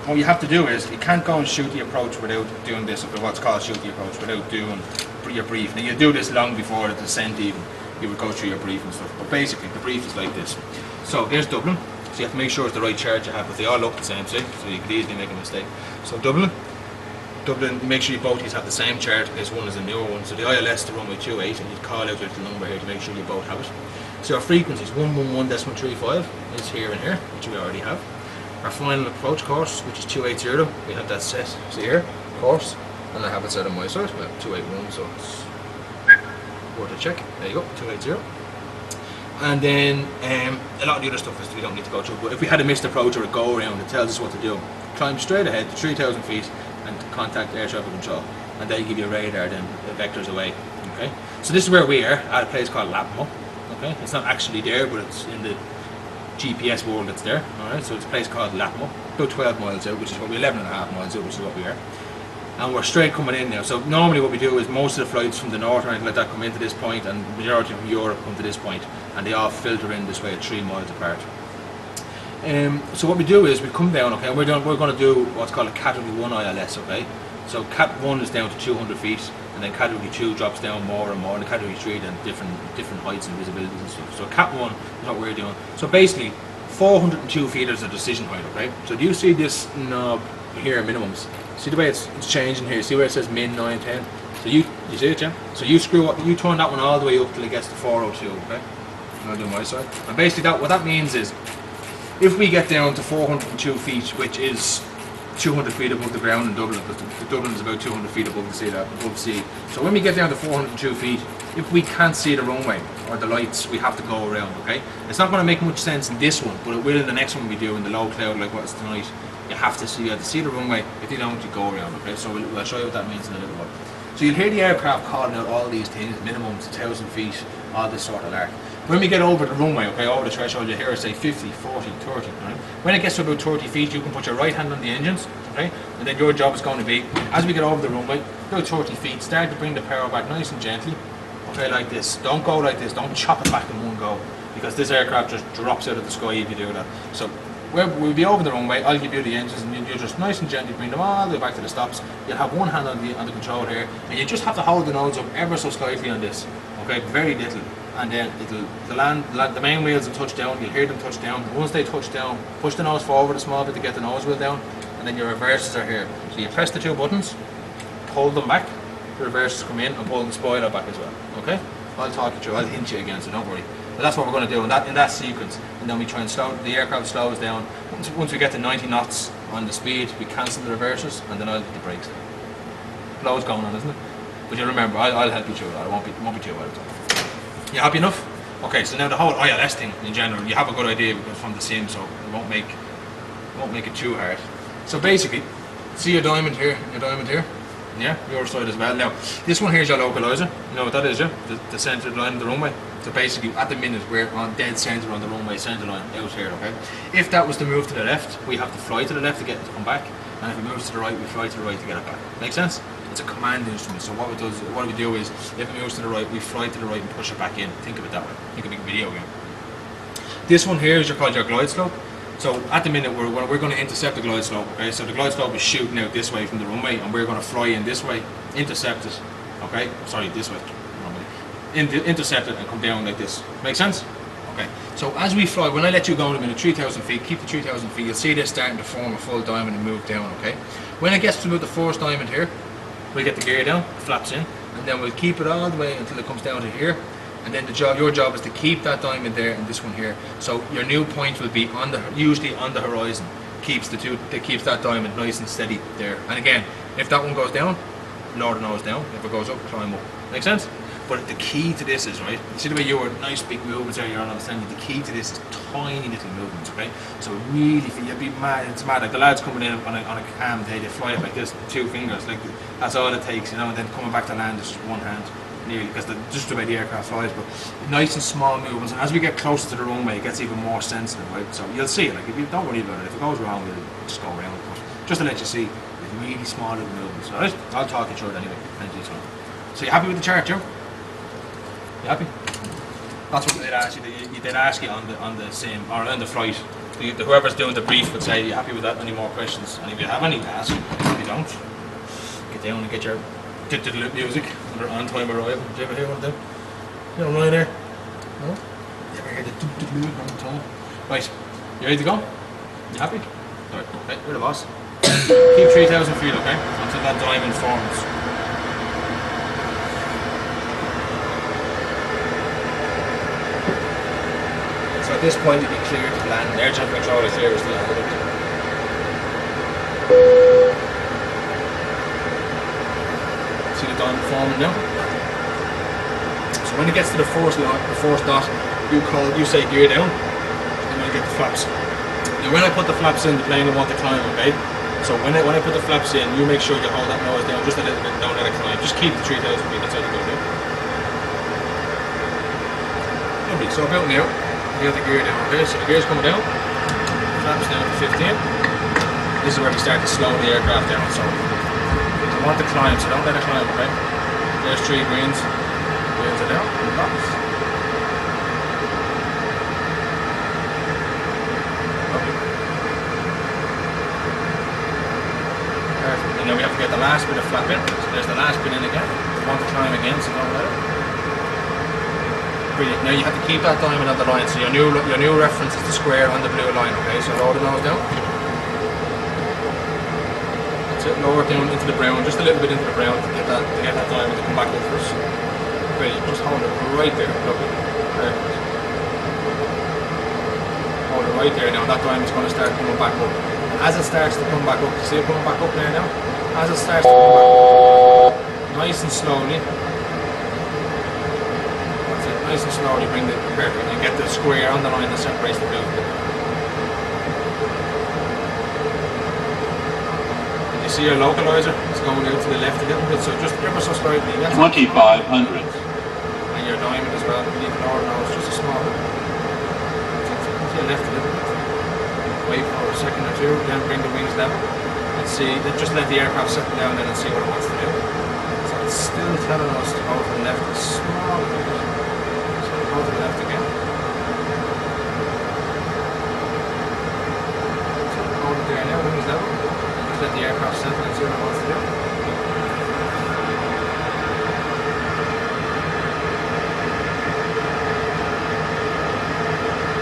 what you have to do is, you can't go and shoot the approach without doing this, or what's called shoot the approach, without doing your brief. Now you do this long before the descent even, you would go through your brief and stuff, but basically the brief is like this. So there's Dublin, so you have to make sure it's the right chart you have, but they all look the same, see? So you could easily make a mistake. So Dublin, make sure you both have the same chart. This one is a newer one, so the ILS to runway 28, and you call out the number here to make sure you both have it. So our frequencies, 111.35 is here and here, which we already have. Our final approach course, which is 280, we have that set, see here, course, and I have it set on my side, well, 281, so it's worth a check. There you go, 280. And then a lot of the other stuff is we don't need to go through, but if we had a missed approach or a go around, it tells us what to do. Climb straight ahead to 3,000 feet and contact air traffic control, and they give you a radar, then the vectors away. Okay, so this is where we are at a place called Lapmo. Okay, it's not actually there, but it's in the GPS world. It's there. All right, so it's a place called Lapmo, about 12 miles out, which is what we're 11.5 miles out, which is what we are. And we're straight coming in now. So normally what we do is most of the flights from the north or anything like that come into this point, and the majority from Europe come to this point, and they all filter in this way at 3 miles apart. So what we do is we come down, okay, and we're going to do what's called a Category 1 ILS, okay. So Cat 1 is down to 200 feet, and then Category 2 drops down more and more, and Category 3 then different heights and visibilities and stuff. So Cat 1 is what we're doing. So basically, 402 feet is the decision height, okay. So do you see this knob here, minimums? See the way it's changing here. See where it says min 9, 10. So you see it, yeah. So you turn that one all the way up till it gets to 402, okay. And I'll do my side. And basically what that means is, if we get down to 402 feet, which is 200 feet above the ground in Dublin, because Dublin is about 200 feet above the sea. So when we get down to 402 feet, if we can't see the runway or the lights, we have to go around, okay? It's not going to make much sense in this one, but it will in the next one we do, in the low cloud like what's tonight. You have to see the runway. If you don't, you go around, okay? So we'll show you what that means in a little while. So you'll hear the aircraft calling out all these things, minimums, 1,000 feet, all this sort of lark. When we get over the runway, okay, over the threshold, you hear it say 50, 40, 30, right? When it gets to about 30 feet, you can put your right hand on the engines, okay? And then your job is going to be, as we get over the runway, about 30 feet, start to bring the power back nice and gently, okay, like this. Don't go like this, don't chop it back in one go, because this aircraft just drops out of the sky if you do that. So we'll be over the runway, I'll give you the engines, and you just nice and gently bring them all the way back to the stops. You'll have one hand on the control here, and you just have to hold the nose up ever so slightly on this, okay, very little. And then the main wheels will touch down, you'll hear them touch down. Once they touch down, push the nose forward a small bit to get the nose wheel down, and then your reverses are here. So you press the 2 buttons, hold them back, the reverses come in, and pull the spoiler back as well, okay? I'll talk you through, I'll hint you again, so don't worry. But that's what we're going to do in that sequence, and then we try and the aircraft slows down. Once we get to 90 knots on the speed, we cancel the reversers, and then I'll put the brakes down. Flow's going on, isn't it? But you remember, I'll help you through that, it won't be too bad at all. You happy enough? Okay, so now the whole ILS thing in general, you have a good idea from the sim, so it won't make it too hard. So basically, see your diamond here, yeah, your side as well. Now, this one here is your localizer. You know what that is, yeah? The centre line of the runway. So basically, at the minute, we're on dead centre on the runway centre line out here, okay? If that was to move to the left, we have to fly to the left to get it to come back, and if it moves to the right, we fly to the right to get it back. Make sense? It's a command instrument, so what we do is, if it moves to the right, we fly to the right and push it back in. Think of it that way. Think of a video game. This one here is called your glide slope. So at the minute, we're going to intercept the glide slope, okay? So the glide slope is shooting out this way from the runway, and we're going to fly in this way, intercept it, okay? Sorry, this way, intercept it and come down like this. Make sense? Okay. So as we fly, when I let you go in a minute, 3,000 feet, keep the 3,000 feet, you'll see this starting to form a full diamond and move down, okay? When it gets to about the first diamond here, we'll get the gear down, flaps in, and then we'll keep it all the way until it comes down to here. And then your job is to keep that diamond there and this one here. So your new point will be usually on the horizon. Keeps that diamond nice and steady there. And again, if that one goes down, lower the nose down. If it goes up, climb up. Make sense? But the key to this is, right, see the way you were nice big movements there, you're on understanding, the key to this is tiny little movements, okay? So really, you'd be mad, it's mad, like the lads coming in on a cam day, they fly it like this, 2 fingers, like that's all it takes, you know, and then coming back to land is just 1 hand, nearly, because just the way the aircraft flies, but nice and small movements, and as we get closer to the runway, it gets even more sensitive, right? So you'll see it, like, if you don't worry about it, if it goes wrong, we'll just go around it, but just to let you see, it's really small little movements, alright? I'll talk you through it anyway, plenty of time. So you happy with the chart, Joe? You happy? That's what they'd ask you. They'd ask you on the sim or on the flight. Whoever's doing the brief would say, "Are you happy with that? Any more questions?" And if you have any to ask, if you don't, get down and get your music under on time arrival. Did you ever hear one of them? You know, right there. No? You ever hear the on time? Right, you ready to go? You happy? Right, okay, we're the boss. Keep 3,000 feet, okay? Until that diamond forms. So at this point, you'll be clear to land. Air traffic control is clear, still have it. See the diamond forming now? So when it gets to the fourth dot, you say gear down, and when you get the flaps. Now when I put the flaps in, the plane will want to climb, okay? So when I put the flaps in, you make sure you hold that nose down just a little bit, don't let it climb. Just keep the 3,000 feet, that's all you go do. Lovely, so about now. You have the gear down, okay? So the gear's coming down, flaps down to 15. This is where we start to slow the aircraft down, so you want to climb, so don't let it climb, okay? There's 3 greens, greens are down, flaps. Okay. Perfect, and now we have to get the last bit of flap in, so there's the last bit in again. You want to climb again, so don't let it. Brilliant. Now you have to keep that diamond on the line, so your new reference is the square on the blue line, okay? So lower the nose down. That's it, lower it down into the brown, just a little bit into the brown to get that diamond to come back up for us. Brilliant, just hold it right there, lovely. Perfect. Hold it right there now, that diamond's going to start coming back up. As it starts to come back up, you see it coming back up there now? As it starts to come back up, nice and slowly. Nice and slowly bring the perfect and get the square on the line that separates the blue. And you see your localizer? It's going out to the left a little bit, so just ever so slightly. 2,500. And your diamond as well, you need to lower the nose just a small bit. To the left a little bit. Wait for a second or two, then bring the wings level. And see, then just let the aircraft settle down then and see what it wants to do. So it's still telling us to go to the left a small bit. Go to the left again. So hold it there now, wings level. Just let the aircraft settle and see what it wants to do.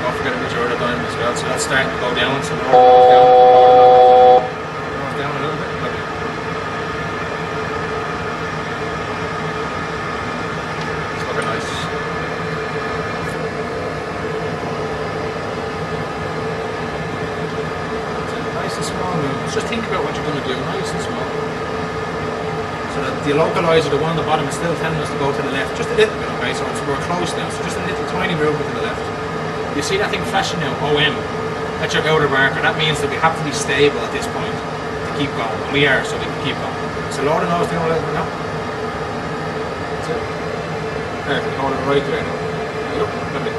Don't forget to measure the diamond as well. So that's starting to go down, so lower it down a little bit. Lovely. It's looking nice. Small moves. Just think about what you're going to do, nice and small. So that the localizer, the one on the bottom, is still telling us to go to the left, just a little bit, okay? So we're close now, so just a little tiny movement to the left. You see that thing flashing now, OM? That's your outer marker. That means that we have to be stable at this point to keep going. And we are, so we can keep going. So lower the nose down a little bit now. That's it. Perfect, hold it right there now. Lovely.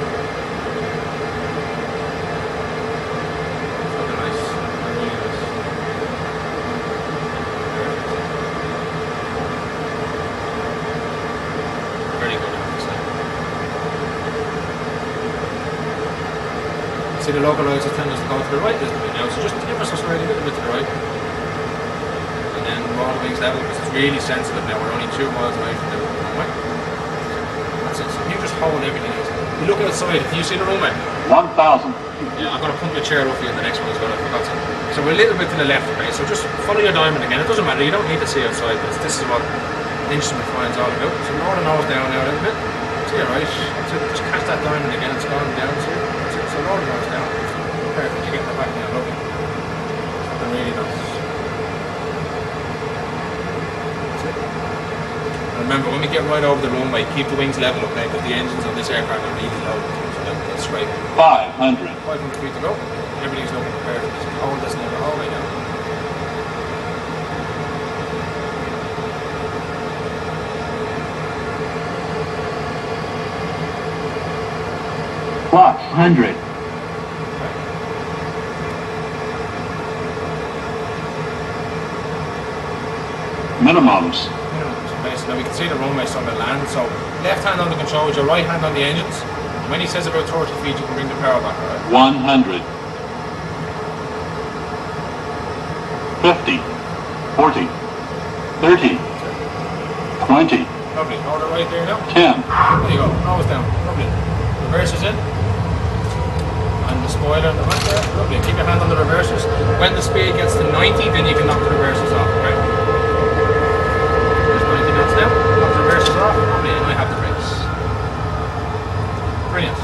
See the localizer telling us to go to the right a little bit now, so just give us a slightly little bit to the right. And then roll the wings level because it's really sensitive now, we're only 2 miles away from the runway. That's it, so you just hold everything out. You look outside, can you see the runway? 1,000. Yeah, I'm going to pump your chair up for you in the next one as well, I forgot to. So we're a little bit to the left, okay, so just follow your diamond again, it doesn't matter, you don't need to see outside, but this is what instrument flying's all about. So lower the nose down now a little bit, to your right, so just catch that diamond again, it's gone down, see it? So lower the nose down. Perfect, you get that back now, lovely. Something really nice. That's it. And remember, when we get right over the runway, keep the wings level, okay? Because the engines on this aircraft are really low, so they'll straight. 500. 500 feet to go. Everything's looking perfect. Just hold this now the whole way down. Plus 100. Minimums. Okay, so now we can see the runway on the land. So left hand on the controls, your right hand on the engines. When he says about 30 feet, you can bring the power back, alright? 100. 50, 40, 30, 20, Lovely. Hold it right there now. 10. There you go. Nose down. Lovely. Reverses in. And the spoiler in the back there. Lovely. Keep your hand on the reversers. When the speed gets to 90, then you can knock the reversers off. Right? There's 90 knots now. Knock the reversers off. Lovely. And I have the brakes. Brilliant.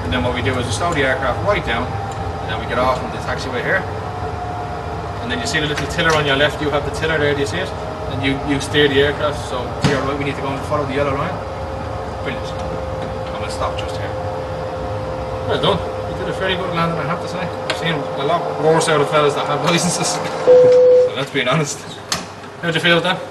And then what we do is we slow the aircraft right down. And then we get off on the taxiway here. And then you see the little tiller on your left. You have the tiller there. Do you see it? And you steer the aircraft, so to your right we need to go and follow the yellow line. Brilliant. I'm going to stop just here. Well done. You did a very good landing, I have to say. I've seen a lot worse out of fellas that have licenses. So that's being honest. How'd you feel with that?